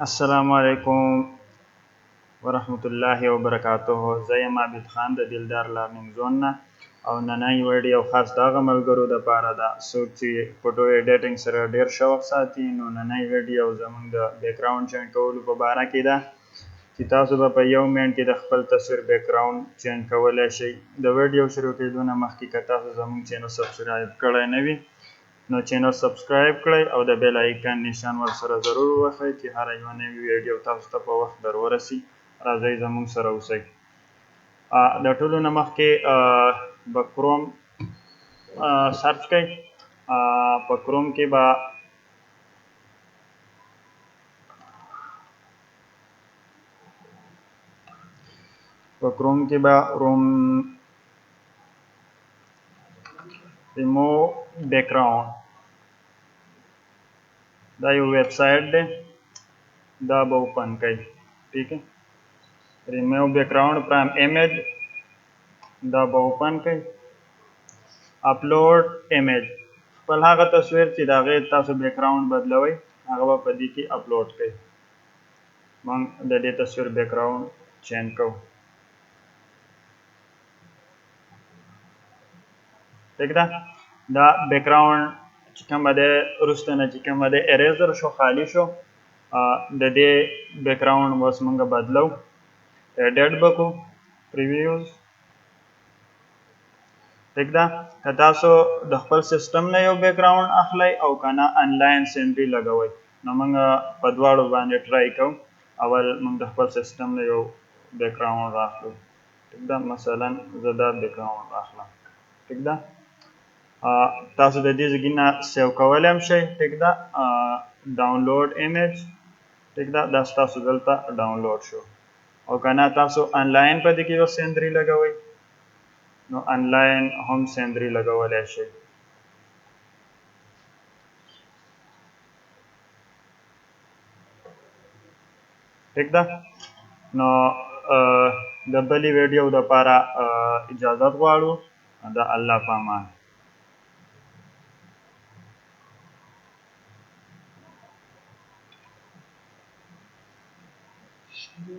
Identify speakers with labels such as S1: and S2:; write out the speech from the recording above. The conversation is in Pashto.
S1: السلام علیکم ورحمت الله وبرکاته. زه یم عابد خان د دلدار لرنینګ زون نه او نننۍ ویډیو خاص د هغه ملګرو دپاره ده څوک چې فوټو ایډیټینګ سره ډېر شوق ساتي. نو نننۍ ویډیو زموږ د بیکګراوند چینج کولو په باره کې ده چې تاسو به په یو منټ کې د خپل تصویر بیکګراوند چینج کولی شئ. د ویډیو شروع کېدو نه مخکې که تاسو زموږ چینل سبسکرایب کړی نه وي نو چینل سبسکرایب کړئ او د بیل آیکن نشان ورسره ضرور ووهئ چې هره یوه نوې ویډیو تاسو ته په وخت در ورسي. راځئ زموږ سره اوسئ. د ټولو نه مخکې به کروم سرچ کړئ. په کروم کې به ریمو بیکګراوند دا یو ویب سایټ دی، دا به اوپن کړئ. ٹھیک ہے، ریمو بیکګراوند فرام ایمیج دا به اوپن کړئ. اپلوډ ایمیج خپل هغه تصویر چې د هغې تاسو بیکګراوند بدلوئ هغه به په دې کې اپلوډ کړئ. موږ د دې تصویر بیکګراوند چینج کوو. ٹھیک ده، دا بیکګراوند چې کومه دی وروسته نه چې کومه دی اریزر شو، خالي شو. د دې بیکګراوند اوس موږ بدلو، ایډیټ به کړو، پریویوز. ٹھیک ده، که تاسو د خپل سیسټم نه یو بیکګراوند اخلئ او که نه انلاین سینري لګوئ نو موږ په دواړو باندې ټرای کوو. اول موږ د خپل سیسټم نه یو بیکګراوند راخلو. ٹھیک ده، مثلا زه دا بیکګراوند اخلم. ٹھیک ده، تاسو د دې ځای نه سیو کولی هم شئ. ٹھیک ده، ډاونلوډ ایمیج. ٹھیک ده، دا ستاسو دلته ډاونلوډ شو. او که نه تاسو انلاین په دې کې یو سینري لګوئ نو انلاین هم سینري لګولی شئ. ٹھیک ده، نو د بلې ویډیو دپاره اجازت غواړو. د الله په امان.